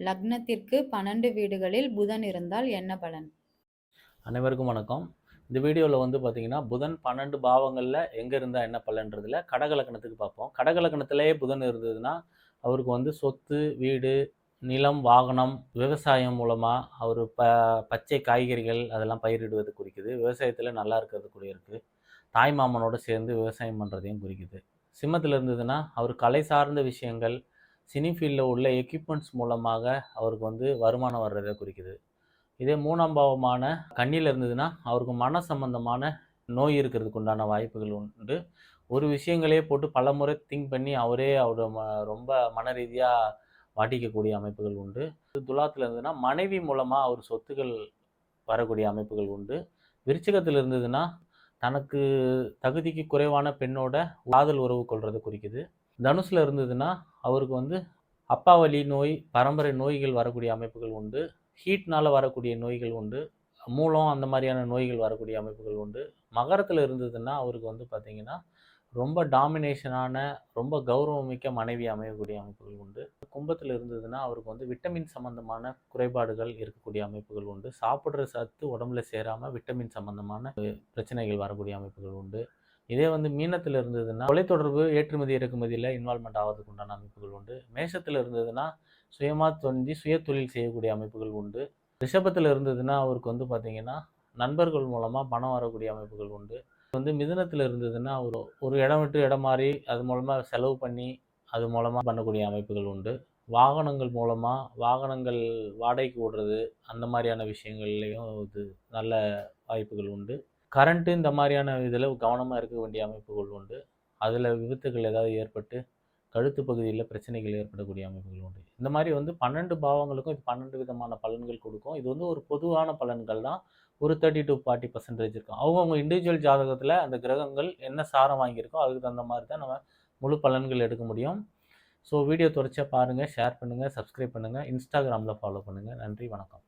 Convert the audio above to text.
லக்னத்திற்கு 12 வீடுகளில் புதன் இருந்தால் என்ன பலன்? அனைவருக்கும் வணக்கம். இந்த வீடியோவில் பார்த்தீங்கன்னா புதன் 12 பாவங்களில் எங்கே இருந்தால் என்ன பலன்றதுல கடக லக்னத்துக்கு பார்ப்போம். கடக லக்னத்திலேயே புதன் இருந்ததுன்னா அவருக்கு சொத்து, வீடு, நிலம், வாகனம், விவசாயம் மூலமாக அவர் பச்சை காய்கறிகள் அதெல்லாம் பயிரிடுவது குறிக்குது. விவசாயத்தில் நல்லா இருக்கிறது கூட இருக்குது. தாய் மாமனோடு சேர்ந்து விவசாயம் பண்ணுறதையும் குறிக்குது. சிம்மத்தில் இருந்ததுன்னா அவர் கலை சார்ந்த விஷயங்கள், சினி ஃபீல்டில் உள்ள எக்யூப்மெண்ட்ஸ் மூலமாக அவருக்கு வருமானம் வர்றதை குறிக்குது. இதே 3ஆம் பாவமான கன்னியில் இருந்ததுன்னா அவருக்கு மன சம்பந்தமான நோய் இருக்கிறதுக்கு உண்டான வாய்ப்புகள் உண்டு. ஒரு விஷயங்களே போட்டு பல முறை திங்க் பண்ணி அவரே ரொம்ப மன ரீதியாக வாட்டிக்கக்கூடிய அமைப்புகள் உண்டு. துலாத்தில் இருந்ததுன்னா மனைவி மூலமாக அவர் சொத்துக்கள் வரக்கூடிய அமைப்புகள் உண்டு. விருச்சிகத்தில் இருந்ததுன்னா தனக்கு தகுதிக்கு குறைவான பெண்ணோட காதல் உறவு கொள்றதை குறிக்குது. தனுசில் இருந்ததுன்னா அவருக்கு அப்பா வழி நோய், பரம்பரை நோய்கள் வரக்கூடிய அமைப்புகள் உண்டு. ஹீட்னால் வரக்கூடிய நோய்கள் உண்டு. மூலம் அந்த மாதிரியான நோய்கள் வரக்கூடிய அமைப்புகள் உண்டு. மகரத்தில் இருந்ததுன்னா அவருக்கு பார்த்திங்கன்னா ரொம்ப டாமினேஷனான, ரொம்ப கௌரவமிக்க மனைவி அமையக்கூடிய அமைப்புகள் உண்டு. கும்பத்தில் இருந்ததுன்னா அவருக்கு விட்டமின் சம்பந்தமான குறைபாடுகள் இருக்கக்கூடிய அமைப்புகள் உண்டு. சாப்பிட்ற சத்து உடம்புல சேராமல் விட்டமின் சம்பந்தமான பிரச்சனைகள் வரக்கூடிய அமைப்புகள் உண்டு. இதே மீனத்தில் இருந்ததுன்னா தொலைத்தொடர்பு, ஏற்றுமதி இறக்குமதியில் இன்வால்மெண்ட் ஆகிறதுக்கு உண்டான அமைப்புகள் உண்டு. மேஷத்தில் இருந்ததுன்னா சுயமாக தோன்றி சுய தொழில் செய்யக்கூடிய அமைப்புகள் உண்டு. ரிஷபத்தில் இருந்ததுன்னா அவருக்கு பார்த்திங்கன்னா நண்பர்கள் மூலமாக பணம் வரக்கூடிய அமைப்புகள் உண்டு. மிதுனத்தில் இருந்ததுன்னா ஒரு இடம் விட்டு இடம் மாறி அது மூலமாக செலவு பண்ணி அது மூலமாக பண்ணக்கூடிய அமைப்புகள் உண்டு. வாகனங்கள் மூலமாக வாகனங்கள் வாடகைக்கு ஓடுறது அந்த மாதிரியான விஷயங்கள்லேயும் நல்ல வாய்ப்புகள் உண்டு. கரண்ட்டு இந்த மாதிரியான இதில் கவனமாக இருக்க வேண்டிய அமைப்புகள் உண்டு. அதில் விபத்துகள் ஏதாவது ஏற்பட்டு கழுத்து பகுதியில் பிரச்சனைகள் ஏற்படக்கூடிய அமைப்புகள் உண்டு. இந்த மாதிரி 12 பாவங்களுக்கும் இது 12 விதமான பலன்கள் கொடுக்கும். இது ஒரு பொதுவான பலன்கள் தான். ஒரு 30 to 40% இருக்கும். அவங்கவுங்க இண்டிவிஜுவல் ஜாதகத்தில் அந்த கிரகங்கள் என்ன சாரம் வாங்கியிருக்கோ அதுக்கு தகுந்த மாதிரி தான் நம்ம முழு பலன்கள் எடுக்க முடியும். ஸோ வீடியோ தொடர்ச்சியாக பாருங்கள், ஷேர் பண்ணுங்கள், சப்ஸ்கிரைப் பண்ணுங்கள், இன்ஸ்டாகிராமில் ஃபாலோ பண்ணுங்கள். நன்றி, வணக்கம்.